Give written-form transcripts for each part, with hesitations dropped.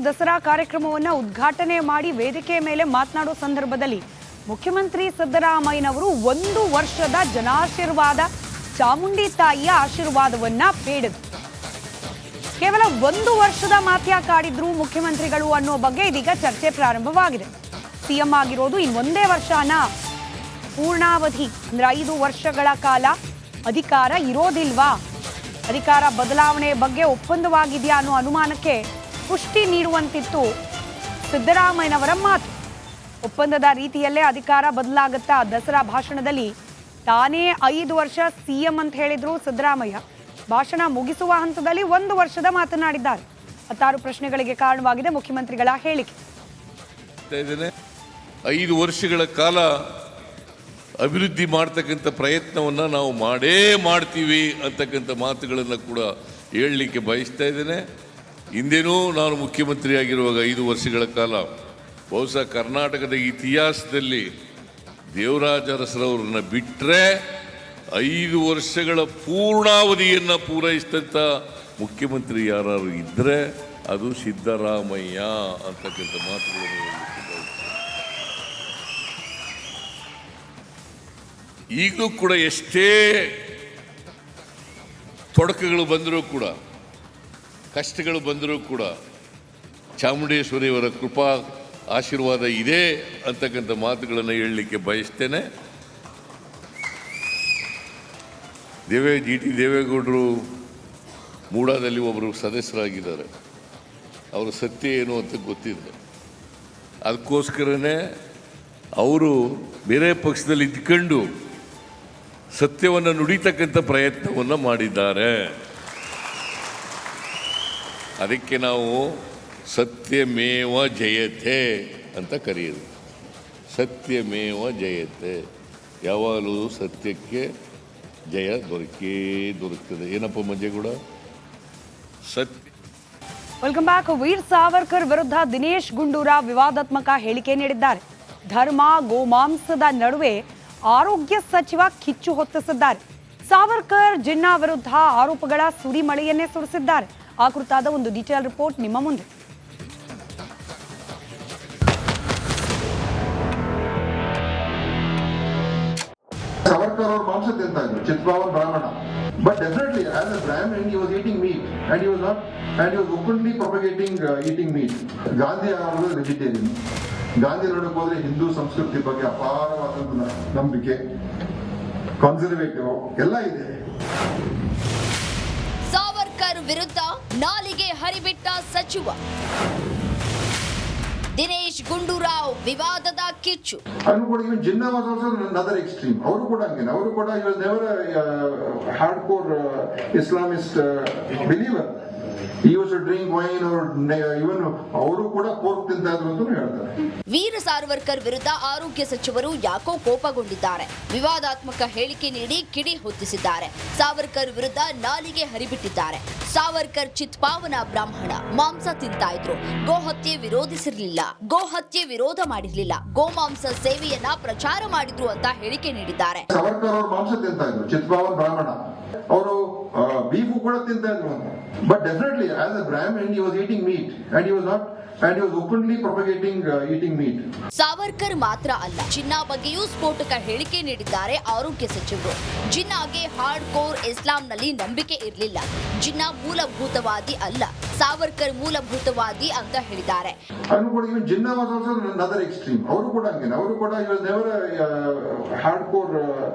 ದಸರಾ ಕಾರ್ಯಕ್ರಮವನ್ನು ಉದ್ಘಾಟನೆ ಮಾಡಿ ವೇದಿಕೆ ಮೇಲೆ ಮಾತನಾಡೋ ಸಂದರ್ಭದಲ್ಲಿ ಮುಖ್ಯಮಂತ್ರಿ ಸಿದ್ದರಾಮಯ್ಯನವರು 1 ವರ್ಷದ ಜನಾಶೀರ್ವಾದ ಚಾಮುಂಡಿ ತಾಯಿಯ ಆಶೀರ್ವಾದವನ್ನ ಬೇಡಿದರು. ಕೇವಲ 1 ವರ್ಷದ ಮಾತ್ಯಾಕಾಡಿದ್ರು ಮುಖ್ಯಮಂತ್ರಿಗಳು ಅನ್ನೋ ಬಗ್ಗೆ ಇದೀಗ ಚರ್ಚೆ ಪ್ರಾರಂಭವಾಗಿದೆ. ಸಿಎಂ ಆಗಿರೋದು ಇನ್ನೊಂದೇ ವರ್ಷನ ಪೂರ್ಣಾವಧಿ ಅಂದ್ರೆ 5 ವರ್ಷಗಳ ಕಾಲ ಅಧಿಕಾರ ಇರೋದಿಲ್ವಾ, ಅಧಿಕಾರ ಬದಲಾವಣೆ ಬಗ್ಗೆ ಒಪ್ಪಂದವಾಗಿದೆಯಾ ಅನ್ನೋ ಅನುಮಾನಕ್ಕೆ ಪುಷ್ಟಿ ನೀಡುವಂತಿತ್ತು ಸಿದ್ದರಾಮಯ್ಯನವರ ಮಾತು. ಒಪ್ಪಂದದ ರೀತಿಯಲ್ಲೇ ಅಧಿಕಾರ ಬದಲಾಗುತ್ತಾ ದಸರಾ ಭಾಷಣದಲ್ಲಿ ತಾನೇ 5 ವರ್ಷ ಸಿಎಂ ಅಂತ ಹೇಳಿದ್ರು ಸಿದ್ದರಾಮಯ್ಯ. ಭಾಷಣ ಮುಗಿಸುವ ಹಂತದಲ್ಲಿ 1 ವರ್ಷದ ಮಾತನಾಡಿದ್ದಾರೆ. 16 ಪ್ರಶ್ನೆಗಳಿಗೆ ಕಾರಣವಾಗಿದೆ ಮುಖ್ಯಮಂತ್ರಿಗಳ ಹೇಳಿಕೆ. 5 ವರ್ಷಗಳ ಕಾಲ ಅಭಿವೃದ್ಧಿ ಮಾಡ್ತಕ್ಕಂಥ ಪ್ರಯತ್ನವನ್ನು ನಾವು ಮಾಡ್ತೀವಿ ಅಂತಕ್ಕಂಥ ಮಾತುಗಳನ್ನು ಕೂಡ ಹೇಳಲಿಕ್ಕೆ ಬಯಸ್ತಾ ಇದ್ದೇನೆ. ಹಿಂದೇನೂ ನಾನು ಮುಖ್ಯಮಂತ್ರಿ ಆಗಿರುವಾಗ 5 ವರ್ಷಗಳ ಕಾಲ ಬಹುಶಃ ಕರ್ನಾಟಕದ ಇತಿಹಾಸದಲ್ಲಿ ದೇವರಾಜ ಅರಸರವ್ರನ್ನ ಬಿಟ್ಟರೆ 5 ವರ್ಷಗಳ ಪೂರ್ಣಾವಧಿಯನ್ನು ಪೂರೈಸಿದಂಥ ಮುಖ್ಯಮಂತ್ರಿ ಯಾರು ಇದ್ದರೆ ಅದು ಸಿದ್ದರಾಮಯ್ಯ ಅಂತಕ್ಕಂಥ ಮಾತುಗಳನ್ನು ಈಗಲೂ ಕೂಡ ಎಷ್ಟೇ ತೊಡಕುಗಳು ಬಂದರೂ ಕೂಡ, ಕಷ್ಟಗಳು ಬಂದರೂ ಕೂಡ ಚಾಮುಂಡೇಶ್ವರಿಯವರ ಕೃಪಾ ಆಶೀರ್ವಾದ ಇದೆ ಅಂತಕ್ಕಂಥ ಮಾತುಗಳನ್ನು ಹೇಳಲಿಕ್ಕೆ ಬಯಸ್ತೇನೆ. ಜಿ.ಟಿ. ದೇವೇಗೌಡರು ಮೂಡಾದಲ್ಲಿ ಒಬ್ಬರು ಸದಸ್ಯರಾಗಿದ್ದಾರೆ. ಅವರ ಸತ್ಯ ಏನು ಅಂತ ಗೊತ್ತಿದೆ. ಅದಕ್ಕೋಸ್ಕರನೇ ಅವರು ಬೇರೆ ಪಕ್ಷದಲ್ಲಿ ಇದ್ಕೊಂಡು ಸತ್ಯವನ್ನು ನುಡಿತಕ್ಕಂಥ ಪ್ರಯತ್ನವನ್ನು ಮಾಡಿದ್ದಾರೆ. ಅದಕ್ಕೆ ನಾವು ಸತ್ಯಮೇವ ಜಯತೆ ಅಂತ ಕರೆಯೋದು. ಸತ್ಯಮೇವ ಜಯತೆ, ಯಾವಾಗಲೂ ಸತ್ಯಕ್ಕೆ ಜಯ ದೊರಕ್ತದೆ. ಏನಪ್ಪ ಮಂಜೇಗೌಡ? ಸತ್ಯ. Welcome back. ವೀರ್ ಸಾವರ್ಕರ್ ವಿರುದ್ಧ ದಿನೇಶ್ ಗುಂಡೂರಾವ್ ವಿವಾದಾತ್ಮಕ ಹೇಳಿಕೆ ನೀಡಿದ್ದಾರೆ. ಧರ್ಮ ಗೋಮಾಂಸದ ನಡುವೆ ಆರೋಗ್ಯ ಸಚಿವ ಕಿಚ್ಚು ಹೊತ್ತಿಸಿದ್ದಾರೆ. ಸಾವರ್ಕರ್ ಜಿನ್ನಾ ವಿರುದ್ಧ ಆರೋಪಗಳ ಸುರಿಮಳೆಯನ್ನೇ ಸುರಿಸಿದ್ದಾರೆ. ಆ ಕುರಿತಾದ ಒಂದು ಡೀಟೇಲ್ ರಿಪೋರ್ಟ್ ನಿಮ್ಮ ಮುಂದೆ. Savarkar or ಮಾಂಸ ತಿಂತಾ ಇದ್ರು, ಚಿತ್ಪಾವನ್ ಬ್ರಾಹ್ಮಣ. But definitely as a Brahmin he was eating meat and he was openly propagating eating meat. Gandhi ಅವರು ವೆಜಿಟೇರಿಯನ್. ಗಾಂಧಿ ನೋಡಕ್ ಹೋದ್ರೆ ಹಿಂದೂ ಸಂಸ್ಕೃತಿ ಬಗ್ಗೆ ಅಪಾರವಾದ ನಂಬಿಕೆ, ಕನ್ಸರ್ವೇಟಿವ್ ಎಲ್ಲ ಇದೆ. ಸಾವರ್ಕರ್ ವಿರುದ್ಧ ನಾಲಿಗೆ ಹರಿಬಿಟ್ಟ ಸಚಿವ ದಿನೇಶ್ ಗುಂಡೂರಾವ್ ವಿವಾದದ ಕಿಚ್ಚು. ಅವನು ಕೂಡ even Jinnah was also another extreme. ಅವರು ಕೂಡ ಹಂಗೇನೆ. ಅವರು ಕೂಡ he was never a hardcore Islamist believer. He used to drink wine or even ಅವರು ಕೂಡ ಪೋರ್ಕ್ ತಿಂತಾ ಇದ್ರು ಅಂತ ಹೇಳ್ತಾರೆ. ವೀರ ಸಾವರ್ಕರ್ ವಿರುದ್ಧ ಆರೋಗ್ಯ ಸಚಿವರು ಯಾಕೋ ಕೋಪಗೊಂಡಿದ್ದಾರೆ. ವಿವಾದಾತ್ಮಕ ಹೇಳಿಕೆ ನೀಡಿ ಕಿಡಿ ಹೊತ್ತಿಸಿದ್ದಾರೆ. ಸಾವರ್ಕರ್ ವಿರುದ್ಧ ನಾಲಿಗೆ ಹರಿಬಿಟ್ಟಿದ್ದಾರೆ. ಸಾವರ್ಕರ್ ಚಿತ್ಪಾವನ ಬ್ರಾಹ್ಮಣ, ಮಾಂಸ ತಿಂತಾ ಇದ್ರು, ಗೋಹತ್ಯೆ ವಿರೋಧಿಸಿರ್ಲಿಲ್ಲ, ಗೋಹತ್ಯೆ ವಿರೋಧ ಮಾಡಿರ್ಲಿಲ್ಲ, ಗೋಮಾಂಸ ಸೇವೆಯನ್ನ ಪ್ರಚಾರ ಮಾಡಿದ್ರು ಅಂತ ಹೇಳಿಕೆ ನೀಡಿದ್ದಾರೆ. ಸಾವರ್ಕರ್ ಅವರು ಮಾಂಸ ತಿಂತಾ ಇದ್ರು, ಚಿತ್ಪಾವನ್ ಬ್ರಾಹ್ಮಣ. ಅವರು ಬೀಫು ಕೂಡ ತಿಂತಾ ಇದ್ರು ಅಂತ. But definitely as a Brahmin he was eating meat and he was openly propagating eating meat. Savarkar ಮಾತ್ರ ಅಲ್ಲ, ಜಿನ್ನಾ ಬಗ್ಗೆಯೂ ಸ್ಫೋಟಕ ಹೇಳಿಕೆ ನೀಡಿದ್ದಾರೆ ಆರೋಗ್ಯ ಸಚಿವರು. ಜಿನ್ನಾಗೆ ಹಾರ್ಡ್ ಕೋರ್ ಇಸ್ಲಾಂನಲ್ಲಿ ನಂಬಿಕೆ ಇರಲಿಲ್ಲ. ಜಿನ್ನಾ ಮೂಲಭೂತವಾದಿ ಅಲ್ಲ, ಸಾವರ್ಕರ್ ಮೂಲಭೂತವಾದಿ ಅಂತ ಹೇಳಿದ್ದಾರೆ. ಅವನು ಕೂಡ even Jinnah was also another extreme. ಅವರು ಕೂಡ ಹಂಗೇನೆ. ಅವರು ಕೂಡ he was never a hardcore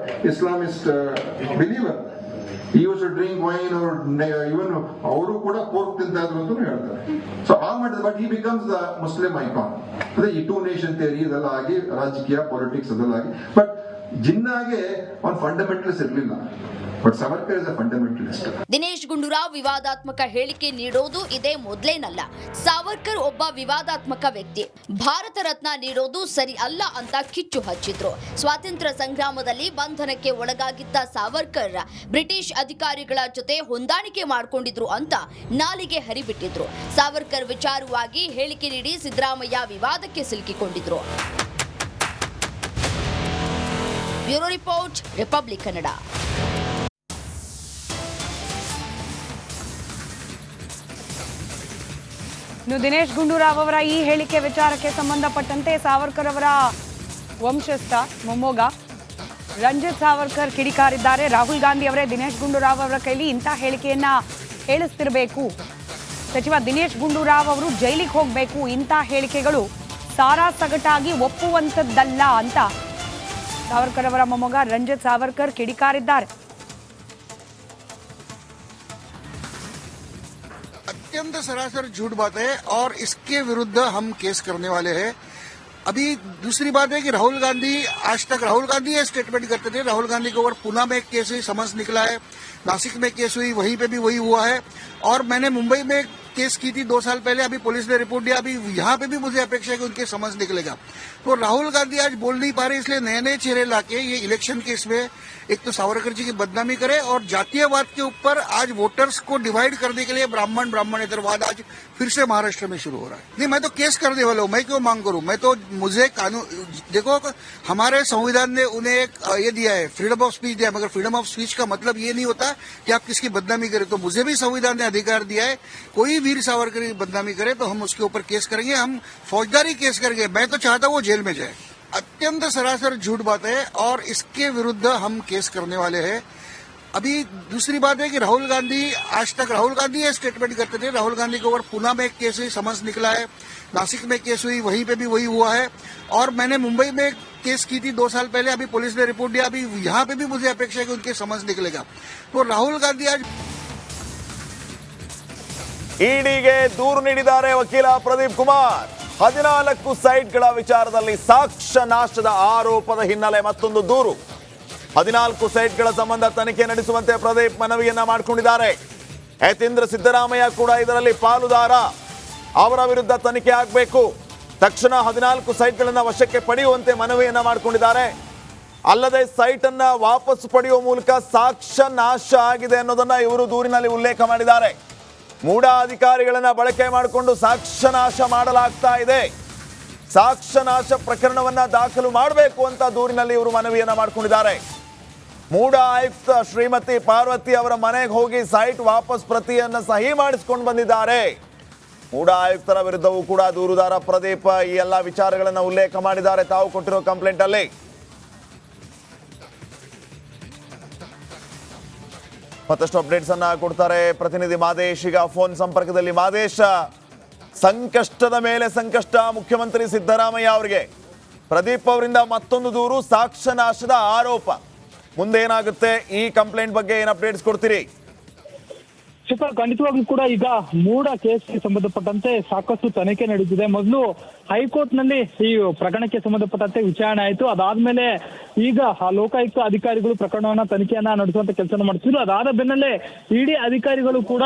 Islamist believer. He used to drink wine or even ಅವರು ಕೂಡ ಪೋರ್ಕ್ ತಿಂತಾ ಇದ್ರು ಅಂತ ಹೇಳ್ತಾರೆ. ಸೊ ಆ ಮಾಡಿದ but he becomes the Muslim icon. ಅದೇ ಈ 2 nation theory ಇದೆಲ್ಲ ಆಗಿ ರಾಜಕೀಯ ಪಾಲಿಟಿಕ್ಸ್ ಅದೆಲ್ಲ ಆಗಿ. ಬಟ್ ಜಿನ್ನಾಗೆ ಒಂದು ಫಂಡಮೆಂಟಲಿಸ್ಟ್ ಇರಲಿಲ್ಲ. But Savarkar is a fundamentalist. Dinesh Gundu Rao ವಿವಾದಾತ್ಮಕ ಹೇಳಿಕೆ ನೀಡೋದು ಇದೇ ಮೊದಲೇನಲ್ಲ. ಸಾವರ್ಕರ್ ಒಬ್ಬ ವಿವಾದಾತ್ಮಕ ವ್ಯಕ್ತಿ. ಭಾರತ ರತ್ನ ನೀಡೋದು ಸರಿ ಅಲ್ಲ ಅಂತ ಕಿಚ್ಚು ಹಚ್ಚಿದ್ರು. ಸ್ವಾತಂತ್ರ್ಯ ಸಂಗ್ರಾಮದಲ್ಲಿ ಬಂಧನಕ್ಕೆ ಒಳಗಾಗಿದ್ದ ಸಾವರ್ಕರ್ ಬ್ರಿಟಿಷ್ ಅಧಿಕಾರಿಗಳ ಜೊತೆ ಹೊಂದಾಣಿಕೆ ಮಾಡಿಕೊಂಡಿದ್ರು ಅಂತ ನಾಲಿಗೆ ಹರಿಬಿಟ್ಟಿದ್ರು. ಸಾವರ್ಕರ್ ವಿಚಾರವಾಗಿ ಹೇಳಿಕೆ ನೀಡಿ ಸಿದ್ದರಾಮಯ್ಯ ವಿವಾದಕ್ಕೆ ಸಿಲುಕಿಕೊಂಡಿದ್ರು. Bureau report, Republic Kannada. ಇನ್ನು ದಿನೇಶ್ ಗುಂಡೂರಾವ್ ಅವರ ಈ ಹೇಳಿಕೆ ವಿಚಾರಕ್ಕೆ ಸಂಬಂಧಪಟ್ಟಂತೆ ಸಾವರ್ಕರ್ ಅವರ ವಂಶಸ್ಥ ಮೊಮ್ಮಗ ರಂಜಿತ್ ಸಾವರ್ಕರ್ ಕಿಡಿಕಾರಿದ್ದಾರೆ. ರಾಹುಲ್ ಗಾಂಧಿ ಅವರೇ ದಿನೇಶ್ ಗುಂಡೂರಾವ್ ಅವರ ಕೈಲಿ ಇಂಥ ಹೇಳಿಕೆಯನ್ನ ಹೇಳಿಸ್ತಿರ್ಬೇಕು. ಸಚಿವ ದಿನೇಶ್ ಗುಂಡೂರಾವ್ ಅವರು ಜೈಲಿಗೆ ಹೋಗಬೇಕು. ಇಂಥ ಹೇಳಿಕೆಗಳು ಸಾರಾಸಗಟಾಗಿ ಒಪ್ಪುವಂಥದ್ದಲ್ಲ ಅಂತ ಸಾವರ್ಕರ್ ಅವರ ಮೊಮ್ಮಗ ರಂಜಿತ್ ಸಾವರ್ಕರ್ ಕಿಡಿಕಾರಿದ್ದಾರೆ. अत्यंत सरासर झूठ बात है और इसके विरुद्ध हम केस करने वाले हैं। अभी दूसरी बात है कि राहुल गांधी आज तक ये स्टेटमेंट करते थे। राहुल गांधी के ऊपर पुणे में एक केस हुई, समन्स निकला है, नासिक में केस हुई, वहीं पे भी वही हुआ है। और मैंने मुंबई में केस की थी 2 साल पहले, अभी पुलिस ने रिपोर्ट दिया, अभी यहाँ पे भी मुझे अपेक्षा है कि उनके समन्स निकलेगा। तो राहुल गांधी आज बोल नहीं पा रहे, इसलिए नए नए चेहरे लाके ये इलेक्शन केस में एक तो सावरकर जी की बदनामी करे और जातीयवाद के ऊपर आज वोटर्स को डिवाइड करने के लिए ब्राह्मणेतरवाद आज फिर से महाराष्ट्र में शुरू हो रहा है। नहीं, मैं तो केस करने वाला हूँ, मैं क्यों मांग करूँ? मैं तो मुझे कानून देखो, हमारे संविधान ने उन्हें एक ये दिया है, फ्रीडम ऑफ स्पीच दिया, मगर फ्रीडम ऑफ स्पीच का मतलब ये नहीं होता कि आप किसकी बदनामी करें। तो मुझे भी संविधान ने अधिकार दिया है, कोई वीर सावरकर की बदनामी करे तो हम उसके ऊपर केस करेंगे, हम फौजदारी केस करेंगे। मैं तो चाहता हूँ वो जेल में जाए। अत्यंत सरासर झूठ बात है और इसके विरुद्ध हम केस करने वाले हैं। अभी दूसरी बात है कि राहुल गांधी आज तक ये स्टेटमेंट करते थे। राहुल गांधी के ऊपर पुणे में एक केस हुई, समन्स निकला है, नासिक में केस हुई, वहीं पे भी वही हुआ है। और मैंने मुंबई में केस की थी 2 साल पहले, अभी पुलिस ने रिपोर्ट दिया, अभी यहाँ पे भी मुझे अपेक्षा है कि उनके समन्स निकलेगा। तो राहुल गांधी आज ಇಡಿಗೆ ದೂರು ನೀಡಿದ್ದಾರೆ ವಕೀಲ ಪ್ರದೀಪ್ ಕುಮಾರ್. 14 ಸೈಟ್ಗಳ ವಿಚಾರದಲ್ಲಿ ಸಾಕ್ಷ್ಯ ನಾಶದ ಆರೋಪದ ಹಿನ್ನೆಲೆ ಮತ್ತೊಂದು ದೂರು. 14 ಸೈಟ್ಗಳ ಸಂಬಂಧ ತನಿಖೆ ನಡೆಸುವಂತೆ ಪ್ರದೀಪ್ ಮನವಿಯನ್ನ ಮಾಡಿಕೊಂಡಿದ್ದಾರೆ. ಯತೀಂದ್ರ ಸಿದ್ದರಾಮಯ್ಯ ಕೂಡ ಇದರಲ್ಲಿ ಪಾಲುದಾರ. ಅವರ ವಿರುದ್ಧ ತನಿಖೆ ಆಗಬೇಕು. ತಕ್ಷಣ 14 ಸೈಟ್ಗಳನ್ನು ವಶಕ್ಕೆ ಪಡೆಯುವಂತೆ ಮನವಿಯನ್ನ ಮಾಡಿಕೊಂಡಿದ್ದಾರೆ. ಅಲ್ಲದೆ ಸೈಟ್ ಅನ್ನ ವಾಪಸ್ ಪಡೆಯುವ ಮೂಲಕ ಸಾಕ್ಷ್ಯ ನಾಶ ಆಗಿದೆ ಅನ್ನೋದನ್ನ ಇವರು ದೂರಿನಲ್ಲಿ ಉಲ್ಲೇಖ ಮಾಡಿದ್ದಾರೆ. ಮೂಢ ಅಧಿಕಾರಿಗಳನ್ನ ಬಳಕೆ ಮಾಡಿಕೊಂಡು ಸಾಕ್ಷ್ಯ ನಾಶ ಮಾಡಲಾಗ್ತಾ ಇದೆ. ಸಾಕ್ಷ್ಯ ನಾಶ ಪ್ರಕರಣವನ್ನ ದಾಖಲು ಮಾಡಬೇಕು ಅಂತ ದೂರಿನಲ್ಲಿ ಇವರು ಮನವಿಯನ್ನ ಮಾಡಿಕೊಂಡಿದ್ದಾರೆ. ಮೂಢ ಆಯುಕ್ತ ಶ್ರೀಮತಿ ಪಾರ್ವತಿ ಅವರ ಮನೆಗೆ ಹೋಗಿ ಸೈಟ್ ವಾಪಸ್ ಪ್ರತಿಯನ್ನ ಸಹಿ ಮಾಡಿಸಿಕೊಂಡು ಬಂದಿದ್ದಾರೆ. ಮೂಢ ಆಯುಕ್ತರ ವಿರುದ್ಧವೂ ಕೂಡ ದೂರುದಾರ ಪ್ರದೀಪ್ ಈ ಎಲ್ಲ ವಿಚಾರಗಳನ್ನ ಉಲ್ಲೇಖ ಮಾಡಿದ್ದಾರೆ ತಾವು ಕೊಟ್ಟಿರೋ ಕಂಪ್ಲೇಂಟ್ ಅಲ್ಲಿ. ಮತ್ತಷ್ಟು ಅಪ್ಡೇಟ್ಸ್ ಅನ್ನ ಕೊಡ್ತಾರೆ ಪ್ರತಿನಿಧಿ ಮಾದೇಶ್. ಈಗ ಫೋನ್ ಸಂಪರ್ಕದಲ್ಲಿ ಮಾದೇಶ್, ಸಂಕಷ್ಟದ ಮೇಲೆ ಸಂಕಷ್ಟ ಮುಖ್ಯಮಂತ್ರಿ ಸಿದ್ದರಾಮಯ್ಯ ಅವರಿಗೆ. ಪ್ರದೀಪ್ ಅವರಿಂದ ಮತ್ತೊಂದು ದೂರು, ಸಾಕ್ಷ್ಯ ನಾಶದ ಆರೋಪ. ಮುಂದೇನಾಗುತ್ತೆ ಈ ಕಂಪ್ಲೇಂಟ್ ಬಗ್ಗೆ ಏನು ಅಪ್ಡೇಟ್ಸ್ ಕೊಡ್ತೀರಿ? ಖಂಡಿತವಾಗ್ಲೂ ಕೂಡ ಈಗ ಮೂಢ ಕೇಸ್ಗೆ ಸಂಬಂಧಪಟ್ಟಂತೆ ಸಾಕಷ್ಟು ತನಿಖೆ ನಡೆದಿದೆ. ಮೊದಲು ಹೈಕೋರ್ಟ್ ನಲ್ಲಿ ಈ ಪ್ರಕರಣಕ್ಕೆ ಸಂಬಂಧಪಟ್ಟಂತೆ ವಿಚಾರಣೆ ಆಯಿತು. ಅದಾದ್ಮೇಲೆ ಈಗ ಲೋಕಾಯುಕ್ತ ಅಧಿಕಾರಿಗಳು ಪ್ರಕರಣವನ್ನ ತನಿಖೆಯನ್ನ ನಡೆಸುವಂತ ಕೆಲಸ ಮಾಡ್ತಿದ್ರು. ಅದಾದ ಬೆನ್ನಲ್ಲೇ ಇಡಿ ಅಧಿಕಾರಿಗಳು ಕೂಡ